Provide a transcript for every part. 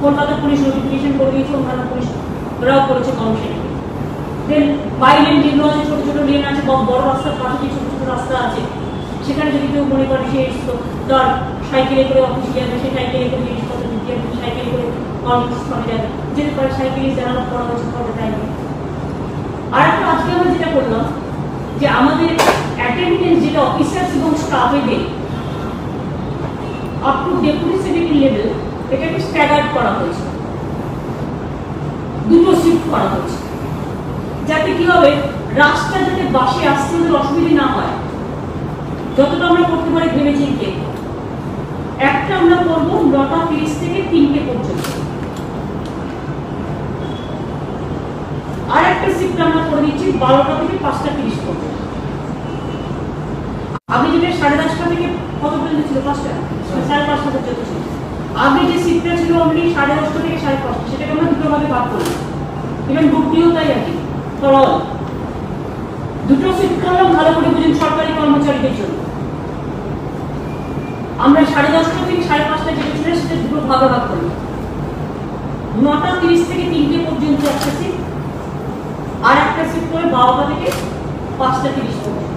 Kolkata police notification করে দিয়েছে, অন্যান্য পুলিশ ওরাও করেছে কর্মসূচি। দেন বাইলেন যেগুলো আছে, ছোট ছোট লেন আছে, বড় রাস্তার পাশে যে ছোট ছোট রাস্তা আছে, সেখানে যদি কেউ মনে করে সে তার সাইকেলে করে অফিসে যাবে, সে সাইকেলে করে জিনিসপত্র দিতে যাবে, সাইকেলে করে কর্মস্থলে যাবে, যেতে পারে সাইকেলে জানানো করা হয়েছে ফটো টাইমে। আর একটা আজকে আমরা যেটা করলাম যে আমাদের অ্যাটেন্ডেন্স যেটা অফিসার্স এবং স্টাফেদের up to deputy secretary level, এটাকে স্ট্যাগার্ড করা হয়েছে, দুটো শিফট করা হয়েছে, যাতে কি হবে রাস্তা যাতে বাসে আসতে ওদের অসুবিধা না হয়। যতটা আমরা করতে পারি ভেবে চিনতে, একটা আমরা করবো 9:30 থেকে 3টে পর্যন্ত, আর একটা শিফট আমরা করে দিচ্ছি 12টা থেকে 5:30 পর্যন্ত। আগে যেটা 10:30 থেকে কত পর্যন্ত ছিল, 5টা 5:30 পর্যন্ত ছিল। আগে যে শিফটটা ছিল অনলি 10:30 থেকে 5:30, সেটাকে আমরা দুটো ভাগে ভাগ করলাম। ইভেন গ্রুপটিও তাই আছে, ফরঅল দুটো শিফট করলাম। ভালো করে বুঝুন, সরকারি কর্মচারীদের জন্য আমরা 10:30 থেকে 5:30 যেটা ছিল সেটা দুটো ভাগে ভাগ করলাম। 9:30 থেকে 3টে পর্যন্ত একটা শিফট, আর একটা শিফট করে 12টা থেকে 5:30 পর্যন্ত।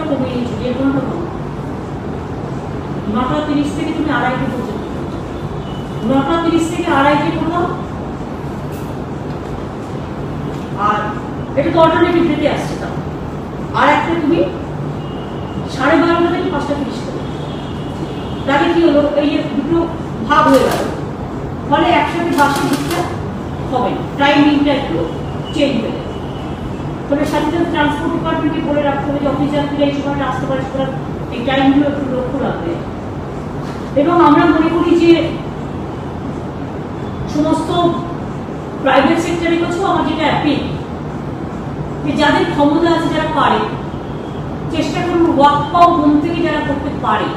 কমিয়ে নিয়েছি, 1 ঘন্টা কম। 9:30 থেকে তুমি 2:30 পর্যন্ত, 9:30 থেকে 2:30 করলাম। আর এটা তো অল্টারনেটিভ ডেতে আসছে, তা আর একটা তুমি 12:30 থেকে 5:30 করো। তাহলে কি হলো, এই দুটো ভাগ হয়ে গেল, ফলে একসাথে বাসের দিকটা হবে না, টাইমিংটা একটু চেঞ্জ হয়ে যাবে। তবে সাথে সাথে ট্রান্সপোর্ট ডিপার্টমেন্টকে বলে রাখতে হবে যে অফিস যাত্রীরা এই সময়টা আসতে পারে, সুতরাং এই টাইমগুলো একটু লক্ষ্য রাখবে। এবং আমরা মনে করি যে সমস্ত প্রাইভেট সেক্টরে কিছু আমার যেটা অ্যাপিল, যে যাদের ক্ষমতা আছে, যারা পারে, চেষ্টা করুন ওয়ার্ক ফ্রম হোম থেকে যারা করতে পারে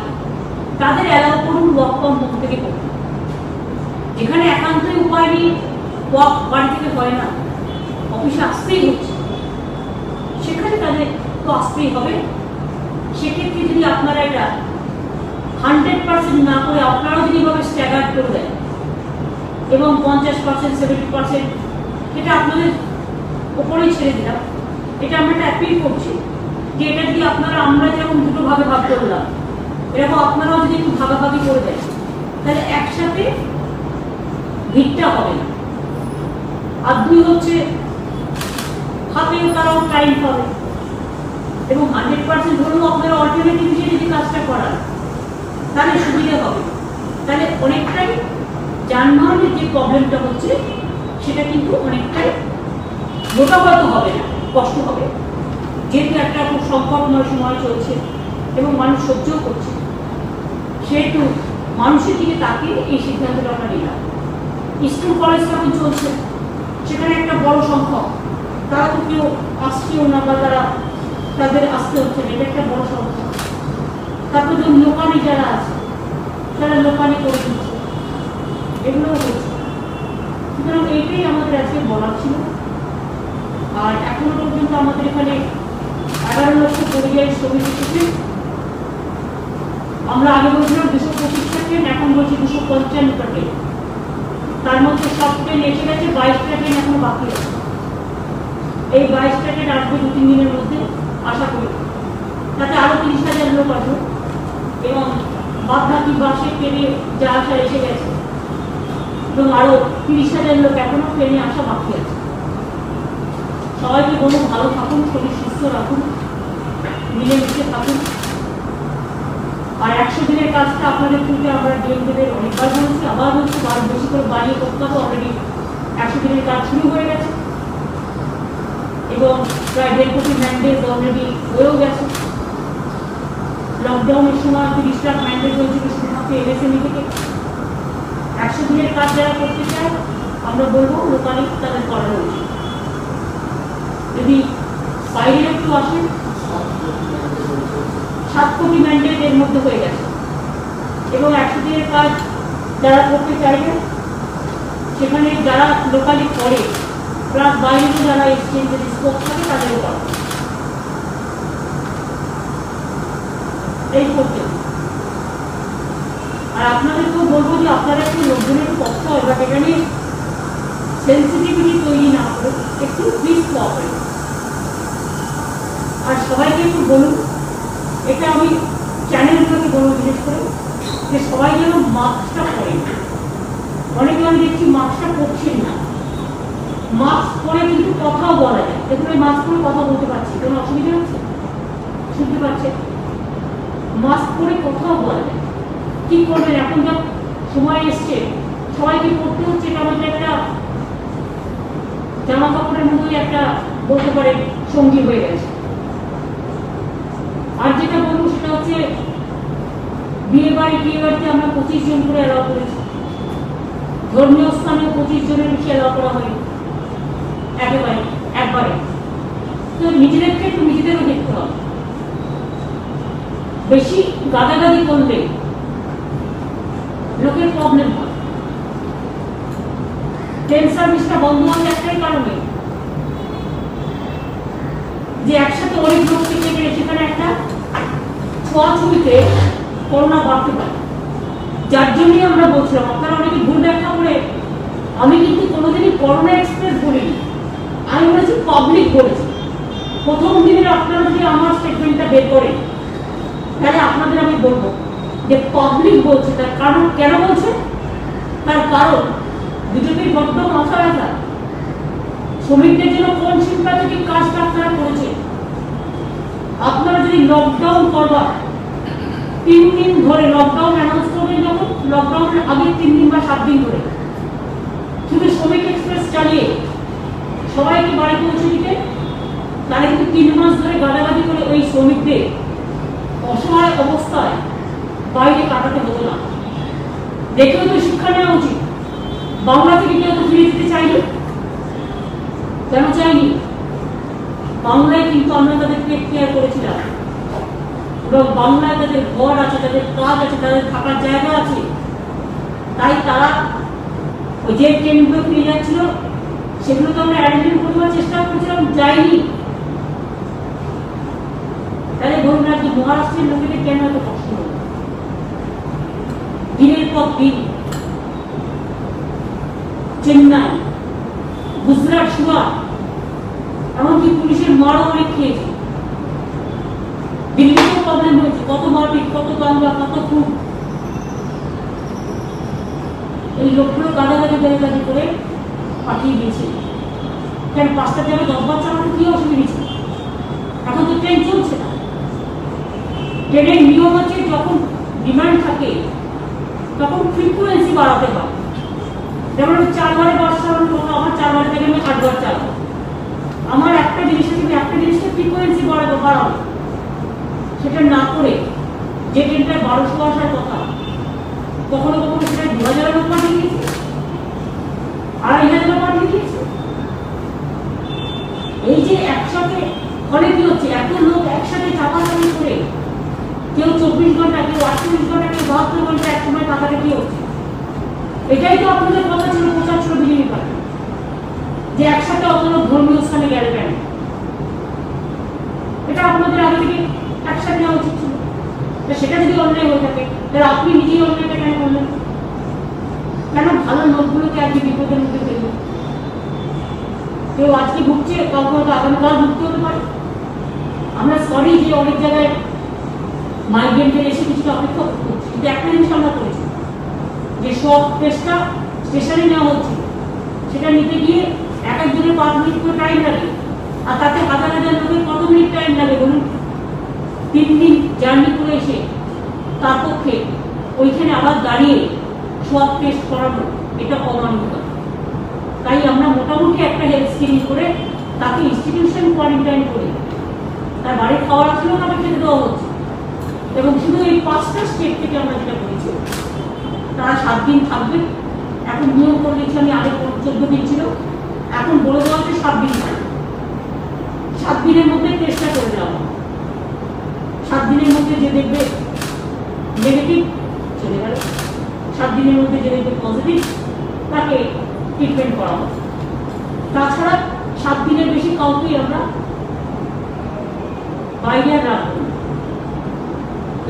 তাদের অ্যালাউ করুন ওয়ার্ক ফ্রম হোম থেকে করতে। যেখানে একান্তই উপায় নেই, ওয়ার্ক বাড়ি থেকে হয় না, অফিসে আসতেই হচ্ছে, সেখানে তাদের তো আসতেই হবে। সেক্ষেত্রে যদি আপনারা এটা 100% না করে আপনারাও যদি এভাবে স্ট্যাগার্ড করে দেন এবং 50%, 70%, এটা আপনাদের ওপরেই ছেড়ে দিলাম। এটা আমরা একটা অ্যাপিল করছি যে এটা যদি আপনারা, আমরা যেমন দুটো ভাগে ভাগ করলাম, এরকম আপনারাও যদি একটু ভাগাভাগি করে দেন, তাহলে একসাথে ভিড়টা হবে না। আর 2 হচ্ছে হাতেও তারাও টাইম পাবে, এবং 100% ধরুন আপনারা অল্টারনেটিভ হিসেবে যদি কাজটা করান তাহলে সুবিধা হবে। তাহলে অনেকটাই যানবাহনের যে প্রবলেমটা হচ্ছে সেটা কিন্তু অনেকটাই মোটামুটি হবে না, কষ্ট হবে, যেহেতু একটা খুব সংকটময় সময় চলছে এবং মানুষ সহ্যও করছে, সেহেতু মানুষের দিকে তাকিয়ে এই সিদ্ধান্তটা আমরা নিলাম। স্কুল কলেজ যখন চলছে সেখানে একটা বড় সংখ্যক, তারা তো কেউ আসছেও না বা তাদের আসতে হচ্ছে না, এটা একটা বড় সংখ্যা। তারপর ধরুন লোকালি যারা আছে তারা লোকালি করে দিচ্ছে, এগুলোও হচ্ছে। সুতরাং এইটাই আমাদের আজকে বলার ছিল। আর এখনো পর্যন্ত আমাদের এখানে 11 লক্ষ পরিযায়ী শ্রমিক এসেছে। আমরা আগে বলছিলাম 225টা ট্রেন, এখন বলছি 255টা ট্রেন। তার মধ্যে সব ট্রেন এসে গেছে, 22টা ট্রেন এখনো বাকি আছে। এই 22টা ট্রেন আসবে 2-3 দিনের মধ্যে আশা করি। তাতে আরো 30,000 লোক আসবে এবং বাদ বাকি বাসে ট্রেনে যা আসা এসে গেছে এবং আরো 30,000 লোক এখনো ট্রেনে আসা বাকি আছে। সবাইকে বলবো ভালো থাকুন, শরীর সুস্থ রাখুন, মিলেমিশে থাকুন। আর 100 দিনের কাজটা আপনাদের থেকে আমরা ডিএমদের অনেকবার বলছি, আবার বলছি, বেশি করে বাড়িয়ে করতে হবে। অলরেডি 100 দিনের কাজ শুরু হয়ে গেছে এবং প্রায় 1.5 কোটি ম্যান্ডেট অলরেডি হয়েও গেছে। লকডাউনের সময় 30 লাখ ম্যান্ডেট হয়েছিল শুধুমাত্র এমএসএমই থেকে। 100 দিনের কাজ যারা করতে চায় আমরা বলবো লোকালি তাদের করা উচিত। যদি বাইরে একটু আসেন, 7 কোটি ম্যান্ডেট এর মধ্যে হয়ে গেছে এবং 100 দিনের কাজ যারা করতে চাইবে সেখানে যারা লোকালি করে প্লাস বাইরে যারা এসছেন যদি স্কোপ থাকে তাদেরও করা এই করতে। আর আপনাদেরকেও বলবো যে আপনারা একটু লোকজনের কষ্ট হয় বা এখানে সেন্সিটিভিটি তৈরি না করে একটু প্লিজ কোঅপারেট। আর সবাইকে একটু বলুন, এটা আমি চ্যানেলগুলোকে বলবো বিশেষ করে যে সবাই যেন মাস্কটা পরেন। অনেকে আমি দেখছি মাস্কটা পরছেন না। মাস্ক পরে কিন্তু কথাও বলা যায়, দেখুন এই মাস্ক পরে কথা বলতে পারছি, কোনো অসুবিধা হচ্ছে? শুনতে পাচ্ছেন? মাস্ক পরে কথাও বলা যায়। কি করবেন এখন যা সময় এসছে সবাইকে পড়তে হচ্ছে, এটা আমাদের একটা জামা কাপড়ের মতোই একটা বলতে পারে সঙ্গী হয়ে গেছে। আর যেটা বলবো সেটা হচ্ছে বিয়ে বাড়িতে আমরা 25 জন করে অ্যালাউ করেছি, ধর্মীয় স্থানে 25 জনের বেশি অ্যালাউ করা হয়নি একবারে। তো নিজেদেরকে একটু নিজেদেরও দেখতে হবে, বেশি গাদাগাদি করলে লোকের প্রবলেম হয়। ট্রেন সার্ভিসটা বন্ধ হওয়ার একটাই কারণে যে একসাথে অনেক লোক থেকে গেলে সেখানে একটা ছোঁয়াছুঁইতে করোনা বাড়তে পারে। যার জন্যই আমরা বলছিলাম, আপনারা অনেকে ভুল ব্যাখ্যা করে, আমি কিন্তু কোনোদিনই করোনা এক্সপ্রেস বলিনি, আমি বলেছি পাবলিক বলেছি। প্রথম দিনের আপনারা যদি আমার স্টেটমেন্টটা বের করেন তাহলে আপনাদের আমি বলবো যে পাবলিক বলছে। তার কারণ কেন বলছে? তার কারণ বিজেপির বড্ড মাথা ব্যথা, শ্রমিকদের জন্য কোন সিম্প্যাথেটিক কাজটা আপনারা করেছেন। আপনারা যদি লকডাউন করবার 3 দিন ধরে লকডাউন অ্যানাউন্স করবেন, যখন লকডাউনের আগে 3 দিন বা 7 দিন ধরে শুধু শ্রমিক এক্সপ্রেস চালিয়ে সবাইকে বাড়ি পৌঁছে দিতে, তারা কিন্তু 3 মাস ধরে গাদাগাদি করে ওই শ্রমিকদের অসহায় অবস্থায় বাইরে কাটাতে হতো না। দেখেও তো শিক্ষা নেওয়া উচিত। বাংলা থেকে কেউ তো ফিরে যেতে চাইনি, কেন চাইনি? বাংলায় কিন্তু আমরা তাদেরকে কেয়ার করেছিলাম, এবং বাংলায় তাদের ঘর আছে, তাদের কাজ আছে, তাদের থাকার জায়গা আছে। তাই তারা ওই যে ট্রেনগুলো ফিরে যাচ্ছিল সেগুলো তো আমরা অ্যারেঞ্জমেন্ট করবার চেষ্টা করেছিলাম, যাইনি। তাহলে ধরুন আর কি মহারাষ্ট্রের লোকেদের কেন এত কষ্ট হল? দিনের পর দিন চেন্নাই, গুজরাট, সুরাট, এমনকি পুলিশের মারও অনেক খেয়েছে। দিল্লিতেও প্রবলেম হয়েছে, কত মারপিট, কত দাঙ্গা, কত খুন। এই লোকগুলো গাদাগাদি করে পাঠিয়ে দিয়েছে। কেন 5টার জায়গায় 10 বার চালাতে কি অসুবিধা ছিল? এখন তো ট্রেন চলছে না। ট্রেনের নিয়ম হচ্ছে যখন ডিমান্ড থাকে তখন ফ্রিকুয়েন্সি বাড়াতে হয়। যেমন আমি 4 বারে বাস চালানোর কথা, আমার 4 বারে থেকে আমি 8 বার চালাবো। আমার একটা জিনিসকে ফ্রিকুয়েন্সি বাড়াবো। সেটা না করে যে ট্রেনটায় 1200 আসার কথা, কখনো কখনো সেটা 2000 লোক পাঠিয়ে দিয়েছে, 2500 পাঠিয়ে দিয়েছে। এই যে একসাথে ফলে কি হচ্ছে, এত লোক একসাথে চাপাচাপি করে, কেউ 24 ঘন্টা, কেউ 48 ঘন্টা, কেউ 72 ঘন্টা এক সময় টাকাটা কি হচ্ছে? এটাই তো আপনাদের কথা ছিল, প্রচার ছিল বিজেপি পার্টি, যে একসাথে অত লোক ধর্মীয় স্থানে গেলে কেন? এটা আপনাদের আগে থেকে একসাথে নেওয়া উচিত ছিল। সেটা যদি অন্যায় হয়ে থাকে তাহলে আপনি নিজেই অন্যায়টা কেন করলেন? কেন ভালো লোকগুলোকে আজকে বিপদের মধ্যে ফেলবেন? কেউ আজকে ভুগছে, কাউকে হয়তো আগামীকাল ভুগতে হতে পারে। আমরা সরি যে অনেক জায়গায় মাইগ্রেন্টের এসে কিছুটা অপেক্ষা করছি, কিন্তু একটা জিনিস আমরা করেছি যে সব টেস্টটা স্টেশনে নেওয়া হচ্ছে, সেটা নিতে গিয়ে এক একজনের 5 মিনিট করে টাইম লাগে। আর তাতে হাজার হাজার লোকের কত মিনিট টাইম লাগে বলুন? 3 দিন জার্নি করে এসে তার পক্ষে ওইখানে আবার দাঁড়িয়ে সব টেস্ট করানো, এটা অমানবিক। তাই আমরা মোটামুটি একটা হেলথ স্ক্রিনিং করে তাকে ইনস্টিটিউশন কোয়ারেন্টাইন করে তার বাড়ি খাওয়ার আসলেও তাকে খেতে দেওয়া হচ্ছে। এবং শুধু এই 5টা স্টেট থেকে আমরা যেটা করেছি, তারা 7 দিন থাকবে। এখন নিয়ম করে দিয়েছি, আমি আগে 14 দিন ছিল, এখন বলে দেওয়া হচ্ছে 7 দিন থাকবে। 7 দিনের মধ্যে টেস্টটা করে দেওয়া হবে। 7 দিনের মধ্যে যে দেখবে নেগেটিভ চলে গেল, 7 দিনের মধ্যে যে দেখবে পজিটিভ তাকে ট্রিটমেন্ট করা হবে। তাছাড়া 7 দিনের বেশি কাউকেই আমরা বাইরে আর রাখবো না।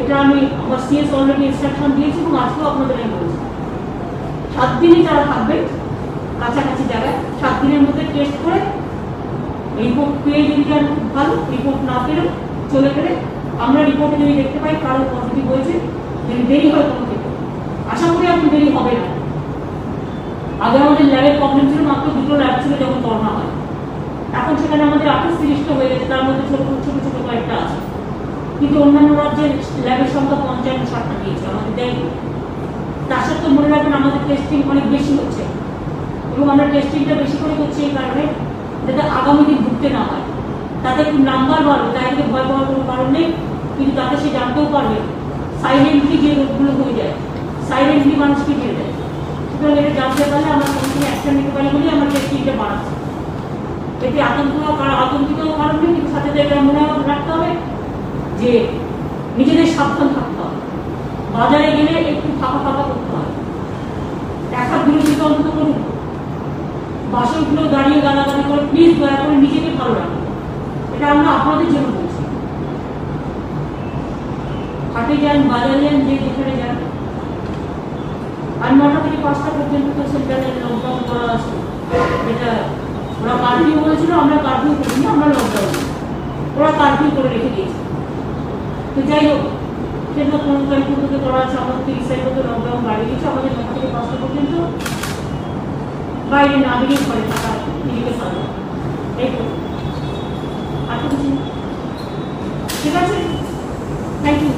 এটা আমি আমার সিএস অলরেডি ইনস্ট্রাকশন দিয়েছি এবং আজকেও আপনাদের আমি বলছি 7 দিনে যারা থাকবে কাছাকাছি জায়গায় 7 দিনের মধ্যে টেস্ট করে রিপোর্ট পেয়ে যদি যান খুব ভালো, রিপোর্ট না পেলেও চলে গেলে আমরা রিপোর্টে যদি দেখতে পাই কারো পজিটিভ হয়েছে, যদি দেরি হয় কোনো থেকে, আশা করি আপনি দেরি হবে না। আগে আমাদের ল্যাবের প্রবলেম ছিল, মাত্র 2টো ল্যাব ছিল যখন করোনা হয়, এখন সেখানে আমাদের 28-30টা হয়ে গেছে, তার মধ্যে ছোট ছোট কয়েকটা আছে, কিন্তু অন্যান্য রাজ্যে ল্যাবের সংখ্যা 55-60টা দিয়েছে, আমাদের দেয়নি। তার সত্ত্বেও মনে রাখবেন আমাদের টেস্টিং অনেক বেশি হচ্ছে এবং আমরা টেস্টিংটা বেশি করে করছি এই কারণে যাতে আগামী দিন ভুগতে না হয়। তাতে একটু নাম্বার বাড়বে, তাই থেকে ভয় পাওয়ার কোনো কারণ নেই, কিন্তু তাতে সে জানতেও পারবে সাইলেন্টলি যে রোগগুলো হয়ে যায়, সাইলেন্টলি মানুষকে দিয়ে দেয়। সুতরাং এটা জানতে পারলে আমরা সঙ্গে অ্যাকশন নিতে পারি বলেই আমরা টেস্টিংটা বাড়াচ্ছি। এতে আতঙ্কিত কারণ নেই, কিন্তু সাথে এটা মনে রাখতে হবে যে নিজেদের সাবধান থাকতে হবে। বাজারে গেলে একটু ফাঁকা করতে হয়, 1 হাত দূরে থেকে অন্তত করুন, বাসনগুলো দাঁড়িয়ে গালাগালি করে প্লিজ দয়া করে নিজেকে ভালো রাখুন। এটা আমরা আপনাদের জন্য বলছি। হাটে যান, বাজারে যান, যে যেখানে যান, আর 9টা থেকে 5টা পর্যন্ত তো সেন্টারে লকডাউন করা আছে। এটা ওরা কারফিউ বলেছিল, আমরা কারফিউ করিনি, আমরা লকডাউন, ওরা কারফিউ করে রেখে দিয়েছে। তো যাই হোক, সেটা 15 তারিখ থেকে করা আছে, আমাদের 30 তারিখ পর্যন্ত লকডাউন বাড়িয়ে দিয়েছে। আমাদের 9টা থেকে 5টা পর্যন্ত বাইরে না বেরিয়ে ঘরে থাকা, নিজেকে সাজা, এই তো আর তো কিছু। ঠিক আছে, থ্যাংক ইউ।